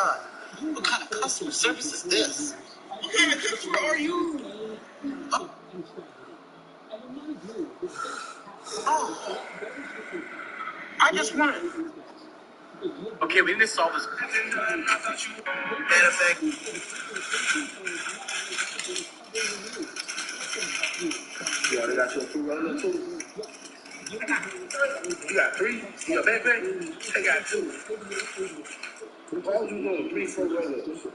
God. What kind of customer service is this? What kind of customer are you? Oh. I just wanted. Okay, we need to solve this. Matter of fact. You already got your food running too? You got 3? You got backpack? I got 2. Why would you want 3 for roll-ups?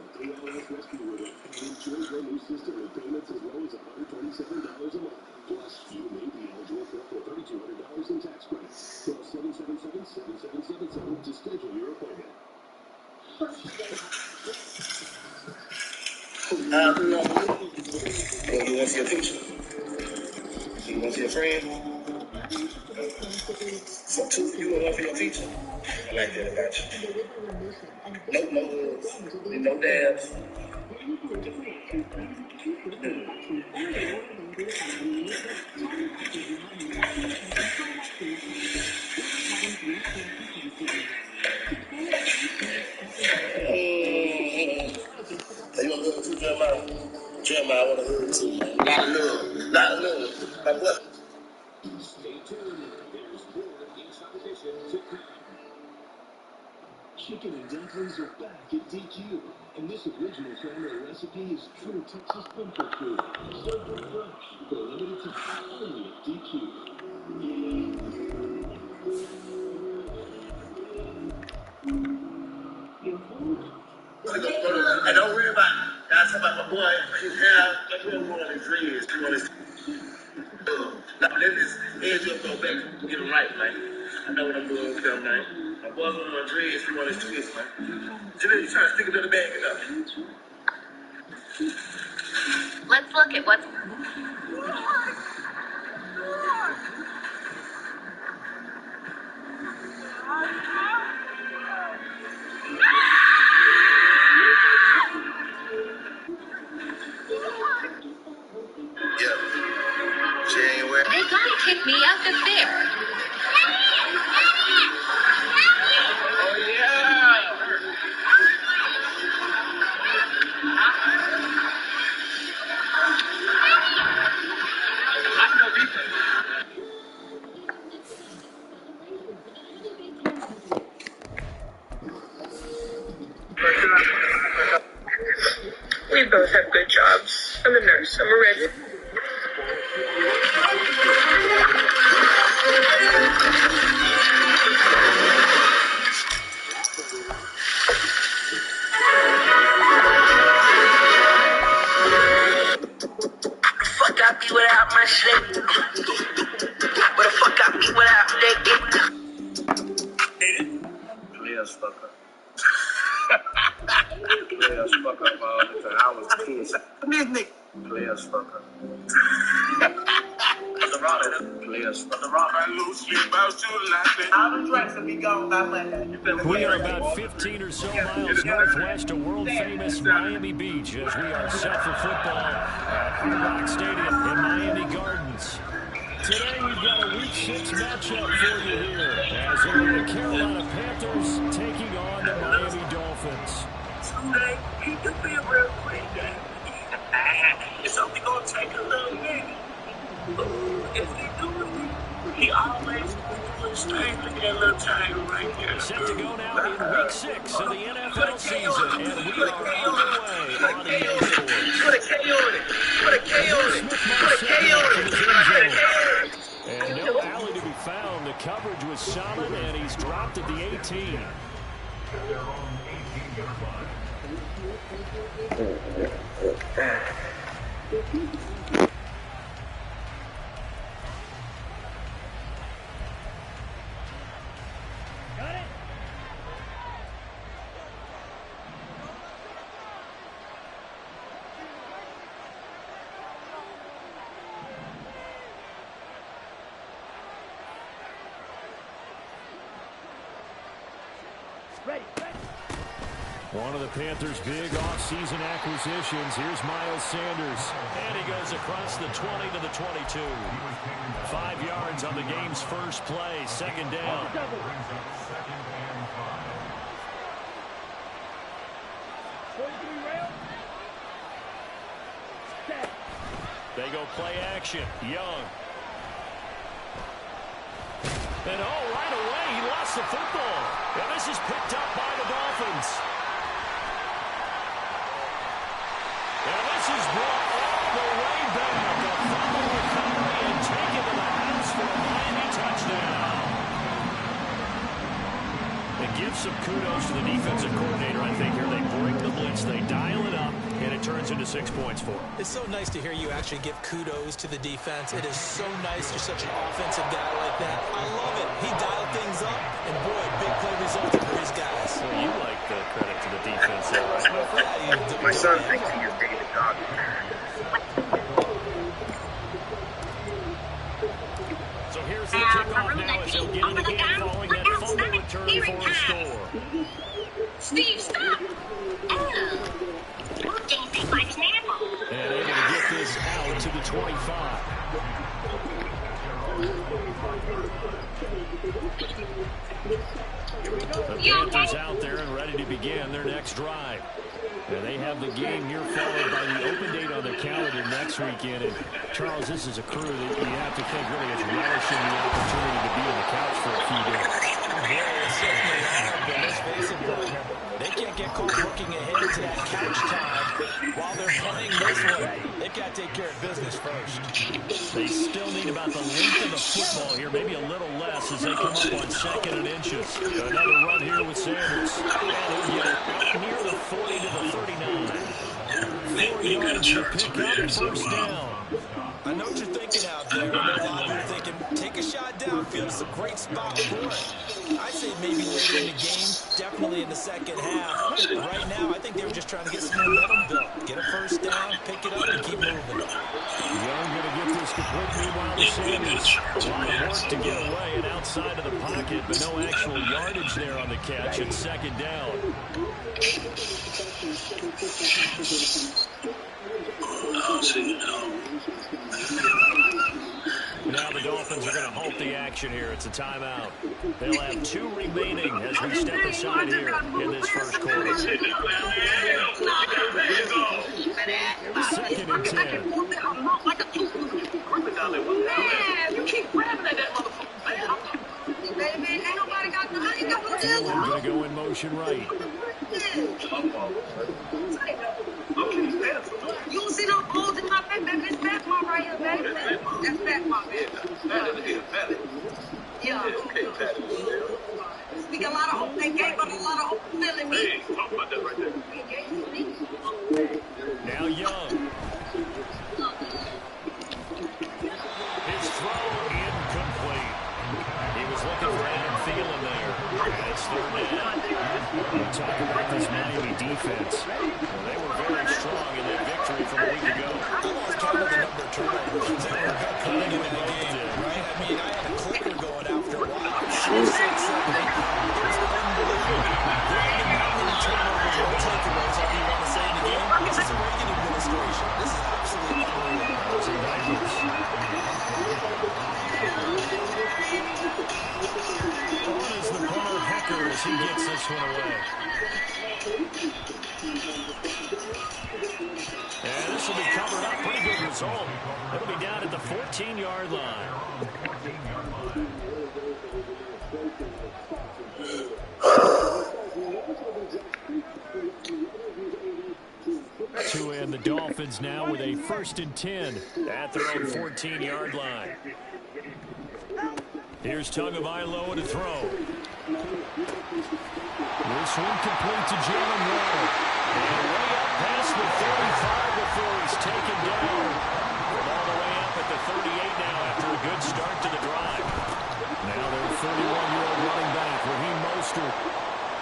Plus, you may be eligible for $3,200 in tax credits. Call 777-7777 to schedule your appointment. You want to see a picture? You want to see a friend? For 2, you want one for your picture? I like that about you. No hugs, no dabs. You want to hug too, Jeremiah? Jeremiah, I want to hug too, man. Lot of love. My brother. Stay tuned. There's more inside edition to come. Chicken and dumplings are back at DQ. And this original family recipe is true Texas comfort food. Served fresh for a limited time only at DQ. And don't worry about it. That's about my boy. His hair, like he don't want his dreads. He want his. Now let this edge up go back and get him right, man. I know what I'm doing with him, man. My boy want my dreads. He want his twist, man. Today you trying to stick it to the bag enough. Let's look at what's. January. They gotta kick me out the fair. Oh, yeah. We both have good jobs. I'm a nurse. I'm a red. Fuck I be without my shit. Where the fuck I be without that get? Players fuck up. Players fuck up all the time. I was the king. Come here, nigga. Players fuck up. Players fuck up. We are about 15 or so miles northwest of world-famous Miami Beach as we are set for football at Hard Rock Stadium in Miami Gardens. Today we've got a Week 6 matchup for you here as it are the Carolina Panthers taking on the Miami Dolphins. Someday, he could be a real quick game. It's only gonna take a little minute. If we do it, he always puts straight to that little tiger right there. Set to go now in Week 6 of the NFL season, and we are underway on EA Sports. Put a K on it. Put a K on it. Put a K on it. And no alley to be found. The coverage was solid, and he's dropped at the 18. One of the Panthers' big offseason acquisitions. Here's Miles Sanders. And he goes across the 20 to the 22. 5 yards on the game's first play. Second down. They go play action. Young. And right away, he lost the football. And this is picked up by the Dolphins. And this is brought all the way back. A fumble recovery and taken to the house for a Miami touchdown. And give some kudos to the defensive coordinator, I think, here. They bring the blitz, they dial it up, and it turns into 6 points for them. It's so nice to hear you actually give kudos to the defense. It is so nice you're such an offensive guy like that. I love it. He dialed things up, and boy, big play resulted for his guys. So you like the credit to the defense there, right? My son thinks he is David Dogg. So here's the kickoff now as he'll get in the game following that fumble return for a score. Steve, stop! And able to get this out to the 25. The Panthers out there and ready to begin their next drive. And they have the game here followed by the open date on their calendar next weekend. And Charles, this is a crew that you have to think really is relishing the opportunity to be on the couch for a few days. Yeah, certainly are, but let's face it, they can't get caught looking ahead to that couch time while they're playing this way. They've got to take care of business first. They still need about the length of the football here, maybe a little less as they come up on 2nd and inches. Another run here with Sanders. And they'll get it out near the 40 to the 39. 4 yards to pick up, first down. I know what you're thinking out there. I know a lot of you are thinking, take a shot downfield. It's a great spot for it. I say maybe later in the game, definitely in the second half. But right now, I think they were just trying to get some momentum built. Get a first down, pick it up, and keep moving. Young going to get this complete meanwhile to Sanders. A lot of work to get away and outside of the pocket, but no actual yardage there on the catch. It's second down. Now the Dolphins are going to halt the action here. It's a timeout. They'll have 2 remaining as we step aside here in this first quarter. 2nd and 10. Man, you keep grabbing at that motherfucker. Baby, ain't nobody got the money. We're going to go in motion right. You don't see no holes in my back, baby. It's fat mom right here, baby. That's fat mom, baby. Yeah. We got a lot of hope. They gave us a lot of hope filling me. Now Young. His throw incomplete. He was looking for Adam Thielen there. And it's 3rd down. We talk about this Miami defense. Well, they were very strong in their victory from a week ago. I lost count of the number of turnovers that were coming into the game, right? I mean, I had a clicker going after a while. 6, 7, 8. It's unbelievable. There ain't how many turnovers or takeaways, however you want to say in the game. This is a Reagan administration. This is absolutely unbelievable. Those indictments. On is the punter Hecker as he gets this one away. And this will be covered up. Pretty good result. It'll be down at the 14-yard line. To end the Dolphins now with a 1st and 10 at their own 14-yard line. Here's Tagovailoa to throw. This one complete to Jalen Waddle. And way up past the 35 before he's taken down. All the way up at the 38 now after a good start to the drive. Now their 31-year-old running back, Raheem Mostert.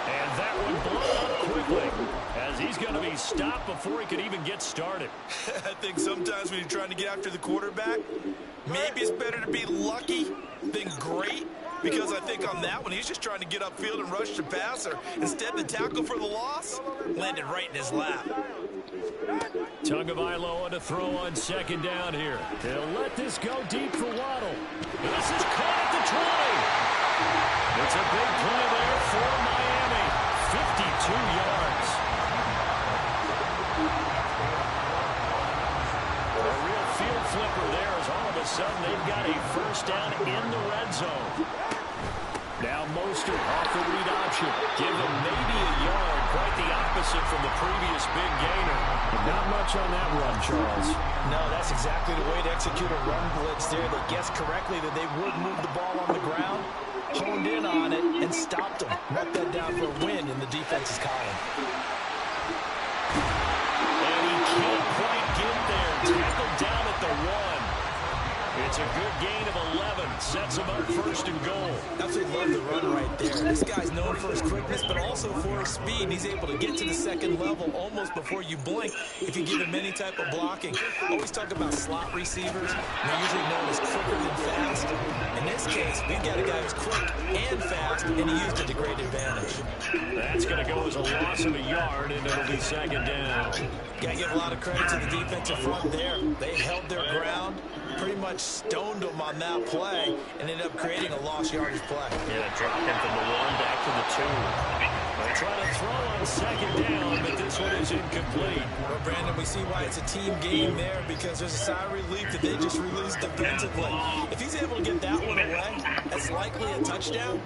And that one blown up quickly as he's going to be stopped before he could even get started. I think sometimes when you're trying to get after the quarterback, maybe it's better to be lucky than great. Because I think on that one, he's just trying to get upfield and rush the passer. Instead, the tackle for the loss landed right in his lap. Tagovailoa to throw on 2nd down here. They'll let this go deep for Waddle. This is caught at the 20. It's a big play there for Miami. 52 yards. A real field flipper there as all of a sudden they've got a first down in the red zone. Now Mostert off the read option. Give him maybe a yard. Quite the opposite from the previous big gainer. But not much on that run, Charles. No, that's exactly the way to execute a run blitz there. They guessed correctly that they would move the ball on the ground, honed in on it, and stopped them. Marked that down for a win in the defense's column. And he can't quite get there. Tackled down at the 1. It's a good gain of 11. Sets him up first and goal. Absolutely love the run right there. This guy's known for his quickness, but also for his speed. He's able to get to the second level almost before you blink if you give him any type of blocking. Always talk about slot receivers. They're usually known as quicker than fast. In this case, we've got a guy who's quick and fast, and he used it to great advantage. That's going to go as a loss of a yard, and it'll be second down. Got to give a lot of credit to the defensive front there. They held their ground, pretty much stoned them on that play, and ended up creating a lost yardage play. Yeah, dropping from the 1 back to the 2. They try to throw on second down, but this one is incomplete. Well, Brandon, we see why it's a team game there, because there's a sigh of relief that they just released defensively. If he's able to get that one away, that's likely a touchdown.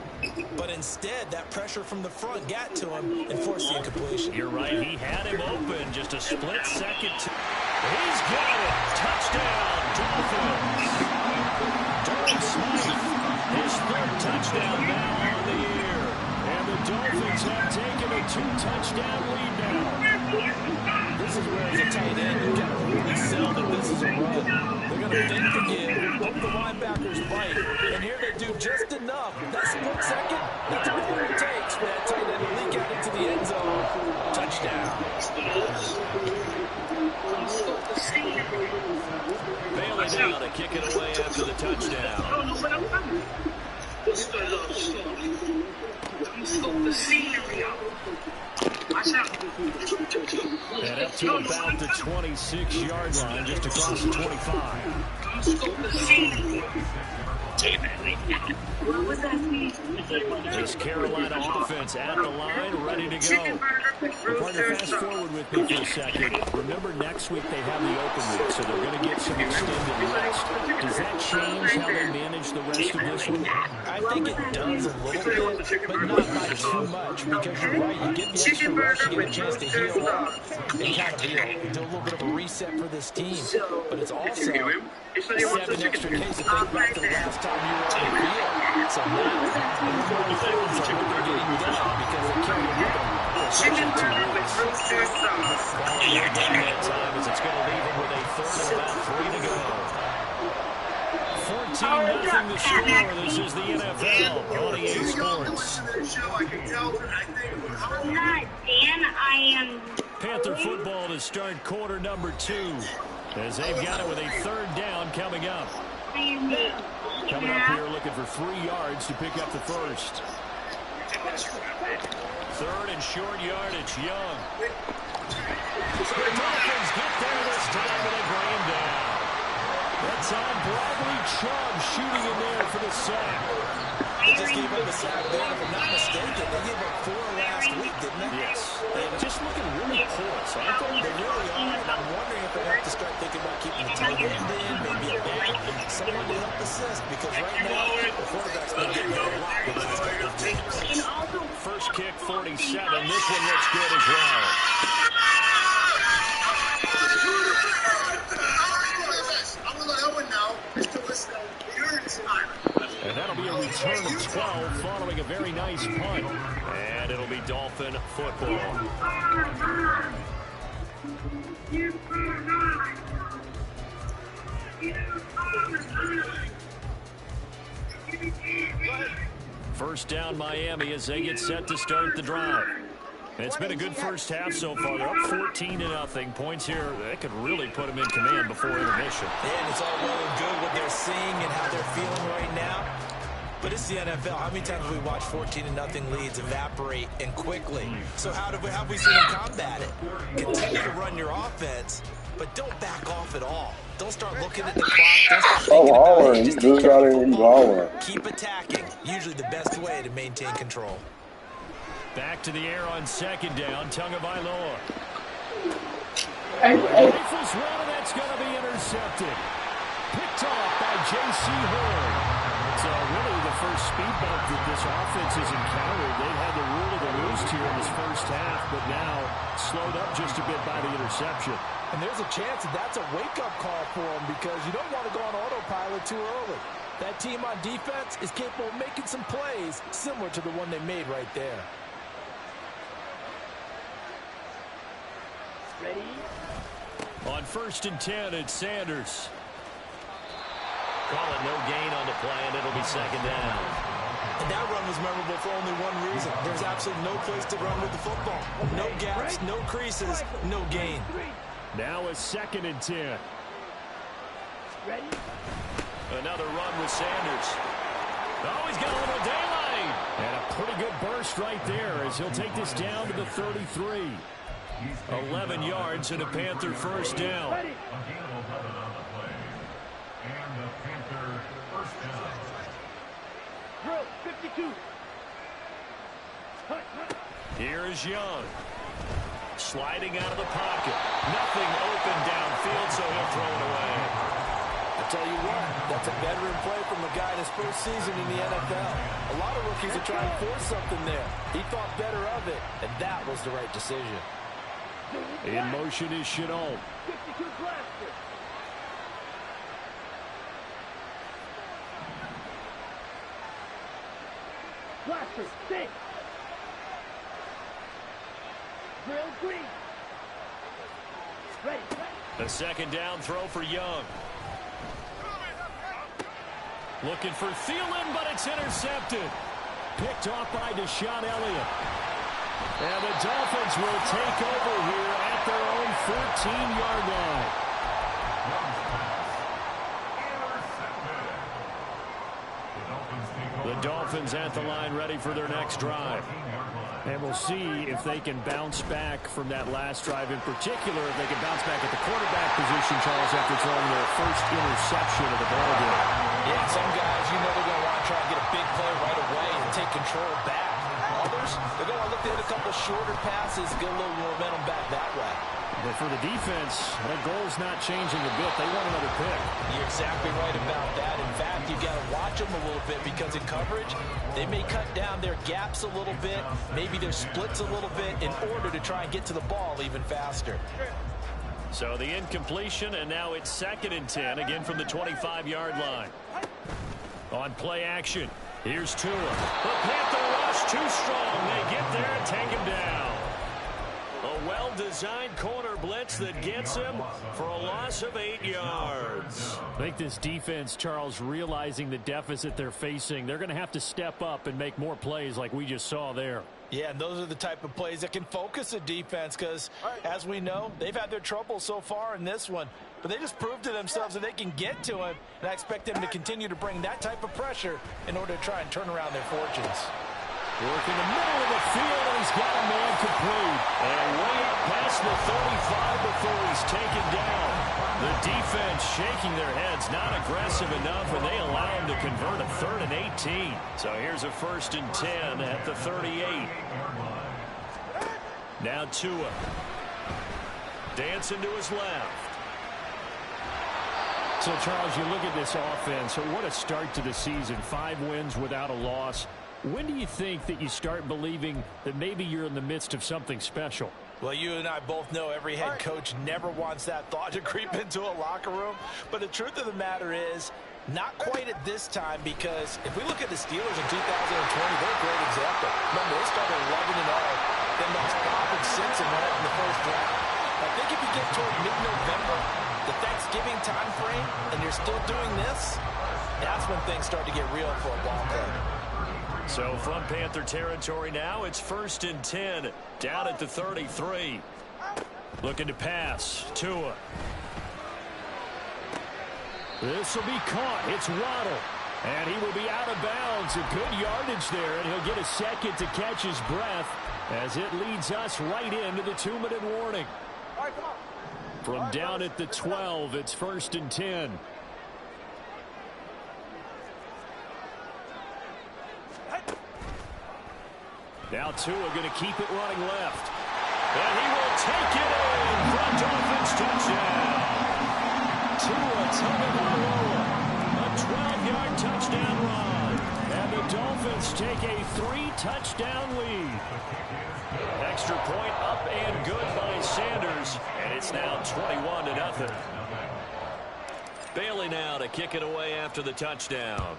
But instead, that pressure from the front got to him and forced the incompletion. You're right. He had him open. Just a split second. He's got it. Touchdown, Dolphins. Durham Smythe, his third touchdown now on the year. And the Dolphins have taken a 2-touchdown lead now. This is where, as a tight end, you got to really sell that this is a run. They're going to think the give, hope the linebackers bite, and here they do just enough. That split second, that's all it takes for that tight end to leak out into the end zone. Touchdown. Bailey now to kick it away after the touchdown. And up to about the 26-yard line, just across the 25. This Carolina offense at the line, ready to go. Partner, fast forward with me for a second. Remember, next week they have the open week, so they're going to get some extended rest. Does that change how they manage the rest of this one? I think it does a little bit, but not by too much, because you're right. You get the extra rest, you get a chance to heal up and kind of do a little bit of a reset for this team. But it's also 7 extra days to think back to the last time you were on the field. So now, things are getting done because they carry with them for essentially 2 weeks. You're done that time as it's going to leave him with a third and about 3 to go. 14-0 the score. This is the NFL on EA Sports. Dan, I am... Panther football to start quarter number 2. As they've got it with a third down coming up. Coming up here looking for 3 yards to pick up the first. Third and short yardage, Young. The Dolphins get there this time and they bring him down. That's on Bradley Chubb shooting in there for the sack. They just gave up a sack there, if I'm not mistaken. They gave up 4 last week, didn't they? Yes. They're just looking really porous, aren't they? They really are, and I'm wondering if they have to start thinking about keeping the tight end in, maybe a back, someone to help assist, because right now, the quarterback's been getting a lot with these couple of teams. First kick, 47. This one looks good as well. And that'll be a return of 12 following a very nice punt. And it'll be Dolphin football. First down Miami as they get set to start the drive. It's been a good first half so far. They're up 14-0. Points here, they could really put them in command before intermission. Yeah, and it's all well and good what they're seeing and how they're feeling right now. But it's the NFL. How many times have we watched 14-0 leads evaporate and quickly? So how have we seen them combat it? Continue to run your offense, but don't back off at all. Don't start looking at the clock. Don't start thinking about it. Just keep the football. Keep attacking. Usually the best way to maintain control. Back to the air on second down. Tagovailoa. Hey. Rifles one, and that's going to be intercepted. Picked off by J.C. Horn. So really the first speed bump that this offense has encountered. They've had the rule of the roost here in this first half, but now slowed up just a bit by the interception. And there's a chance that that's a wake-up call for them because you don't want to go on autopilot too early. That team on defense is capable of making some plays similar to the one they made right there. Ready? On 1st and 10, it's Sanders. Calling no gain on the play, and it'll be 2nd down. And that run was memorable for only one reason. There's absolutely no place to run with the football. No gaps, no creases, no gain. Now a 2nd and 10. Ready? Another run with Sanders. Oh, he's got a little daylight. And a pretty good burst right there as he'll take this down to the 33. 11 yards and a Panther 1st down. Drill, 52. Here is Young. Sliding out of the pocket. Nothing open downfield, so he'll throw it away. I tell you what, that's a veteran play from a guy in his first season in the NFL. A lot of rookies are trying to force something there. He thought better of it, and that was the right decision. In motion is Chenault. 52 blaster. Blaster, stay. Drill green. Ready. A 2nd down throw for Young. Looking for Thielen, but it's intercepted. Picked off by Deshaun Elliott. And the Dolphins will take over here at their own 14-yard line. The Dolphins at the line ready for their next drive. And we'll see if they can bounce back from that last drive in particular, if they can bounce back at the quarterback position, Charles, after throwing their first interception of the ballgame. Yeah, some guys, you know they're going to want to try and get a big play right away and take control back. Others, they're going to look to hit a couple shorter passes, get a little momentum back that way. But for the defense, that goal's not changing a bit. They want another pick. You're exactly right about that. In fact, you've got to watch them a little bit because in coverage, they may cut down their gaps a little bit, maybe their splits a little bit in order to try and get to the ball even faster. So the incompletion, and now it's 2nd and 10, again from the 25-yard line. On play action, here's Tua. The Panther rush too strong. They get there and take him down. A well-designed corner blitz that gets him for a loss of 8 yards. I think this defense, Charles, realizing the deficit they're facing, they're going to have to step up and make more plays like we just saw there. Yeah, and those are the type of plays that can focus a defense because, as we know, they've had their trouble so far in this one. But they just proved to themselves that they can get to him, and I expect them to continue to bring that type of pressure in order to try and turn around their fortunes. Work in the middle of the field, and he's got a man complete. And way up past the 35 before he's taken down. The defense shaking their heads, not aggressive enough, and they allow him to convert a 3rd and 18. So here's a 1st and 10 at the 38. Now Tua. Dancing to his left. So, Charles, you look at this offense, what a start to the season. 5 wins without a loss. When do you think that you start believing that maybe you're in the midst of something special? Well, you and I both know every head coach never wants that thought to creep into a locker room. But the truth of the matter is, not quite at this time, because if we look at the Steelers in 2020, they're a great example. Remember, they started 11-0, then lost 5 and 6 and went up in the first round. I think if you get toward mid-November, the Thanksgiving time frame, and you're still doing this, that's when things start to get real for a ball club. So from Panther territory now, it's 1st and 10, down at the 33. Looking to pass, Tua. This will be caught. It's Waddle. And he will be out of bounds. A good yardage there, and he'll get a second to catch his breath as it leads us right into the 2-minute warning. From down at the 12, it's 1st and 10. Now Tua going to keep it running left. And he will take it in for a Dolphins touchdown. Tua Tagovailoa. A 12-yard touchdown run. And the Dolphins take a 3-touchdown lead. Extra point up and good by Sanders. And it's now 21-0. Bailey now to kick it away after the touchdown.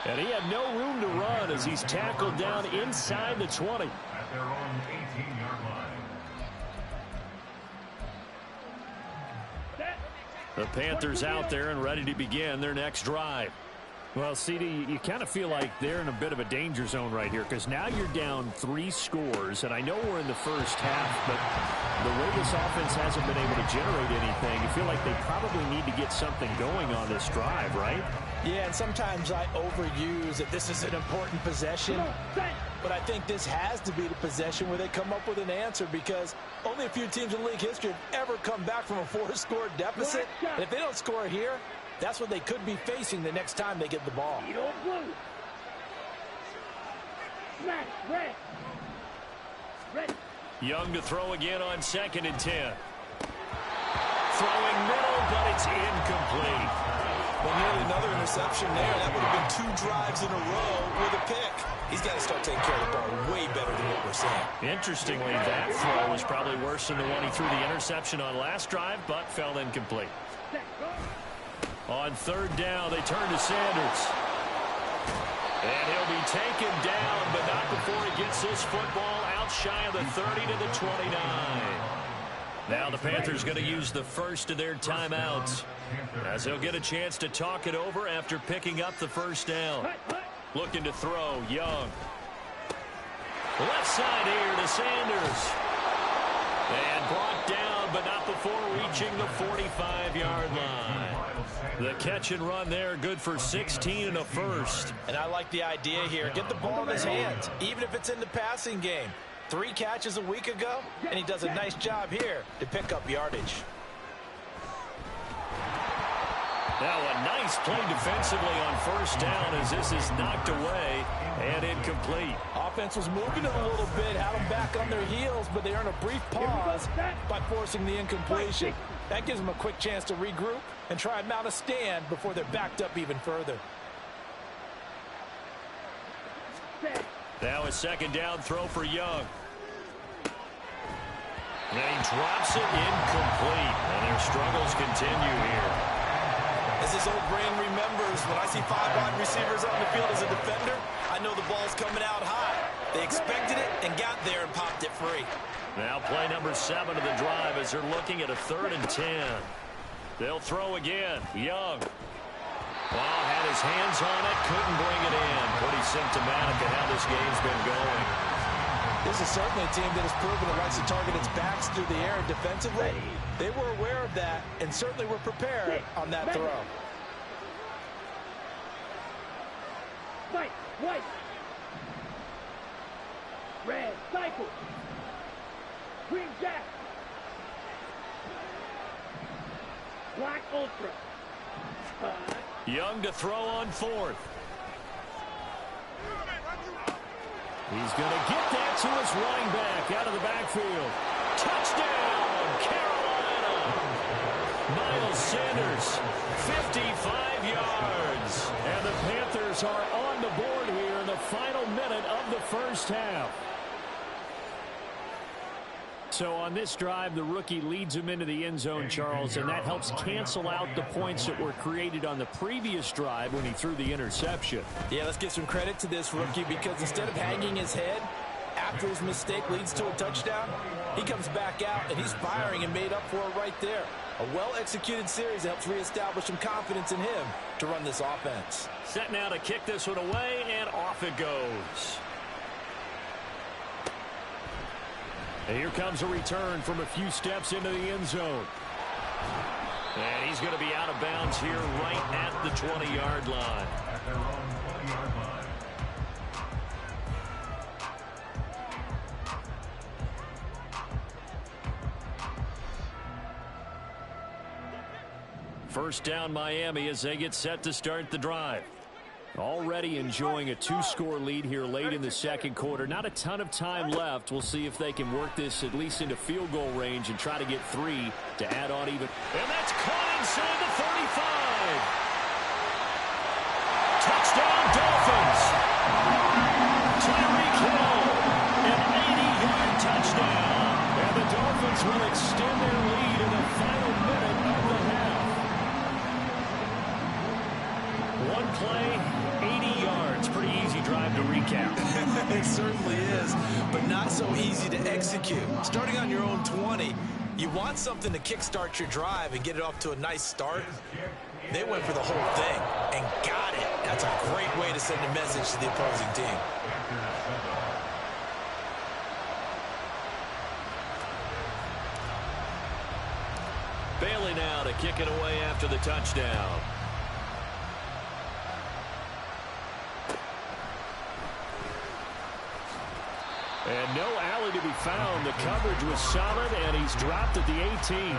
And he had no room to run as he's tackled down inside the 20. At their own 18-yard line. The Panthers out there and ready to begin their next drive. Well, CD, you kind of feel like they're in a bit of a danger zone right here because now you're down 3 scores, and I know we're in the first half, but the way this offense hasn't been able to generate anything, you feel like they probably need to get something going on this drive, right? Yeah, and sometimes I overuse that this is an important possession, but I think this has to be the possession where they come up with an answer because only a few teams in league history have ever come back from a 4-score deficit. And if they don't score here, that's what they could be facing the next time they get the ball. Young to throw again on 2nd and 10. Throwing middle, but it's incomplete. Well, nearly another interception there. That would have been 2 drives in a row with a pick. He's got to start taking care of the ball way better than what we're seeing. Interestingly, that throw was probably worse than the one he threw the interception on last drive, but fell incomplete. On 3rd down, they turn to Sanders. And he'll be taken down, but not before he gets this football out shy of the 30 to the 29. Now the Panthers going to use the first of their timeouts as they'll get a chance to talk it over after picking up the first down. Looking to throw, Young. Left side here to Sanders. And brought down, but not before reaching the 45-yard line. The catch and run there, good for 16 and a first. And I like the idea here. Get the ball in his hands, even if it's in the passing game. 3 catches a week ago, and he does a nice job here to pick up yardage. Now a nice play defensively on 1st down as this is knocked away and incomplete. Offense was moving it a little bit, had them back on their heels, but they earn a brief pause by forcing the incompletion. That gives them a quick chance to regroup and try and mount a stand before they're backed up even further. Now a 2nd down throw for Young. And he drops it incomplete. And their struggles continue here. As his old brain remembers, when I see 5 wide receivers on the field as a defender, I know the ball's coming out high. They expected it and got there and popped it free. Now play number 7 of the drive as they're looking at a 3rd and 10. They'll throw again. Young. Well, had his hands on it, couldn't bring it in. Pretty symptomatic of how this game's been going. This is certainly a team that has proven it likes to target its backs through the air and defensively. They were aware of that and certainly were prepared on that throw. White. Red, cycle. Green jack. Black ultra. Young to throw on 4th. He's going to get that to his running back out of the backfield. Touchdown, Carolina. Miles Sanders, 55 yards. And the Panthers are on the board here in the final minute of the first half. So on this drive, the rookie leads him into the end zone, Charles, and that helps cancel out the points that were created on the previous drive when he threw the interception. Yeah, let's give some credit to this rookie because instead of hanging his head after his mistake leads to a touchdown, he comes back out and he's firing and made up for it right there. A well-executed series helps reestablish some confidence in him to run this offense. Set now to kick this one away, and off it goes. And here comes a return from a few steps into the end zone. And he's going to be out of bounds here right at the 20-yard line. At their own 20-yard line. First down Miami as they get set to start the drive. Already enjoying a 2-score lead here late in the second quarter. Not a ton of time left. We'll see if they can work this at least into field goal range and try to get 3 to add on even. And that's caught inside the 35. Touchdown, Dolphins. Tyreek Hill, an 80-yard touchdown. And the Dolphins will extend their lead in the final minute of the half. One play, 80 yards. Pretty easy drive to recap. It certainly is, but not so easy to execute. Starting on your own 20, you want something to kickstart your drive and get it off to a nice start. They went for the whole thing and got it. That's a great way to send a message to the opposing team. Bailey now to kick it away after the touchdown. And no alley to be found. The coverage was solid, and he's dropped at the 18.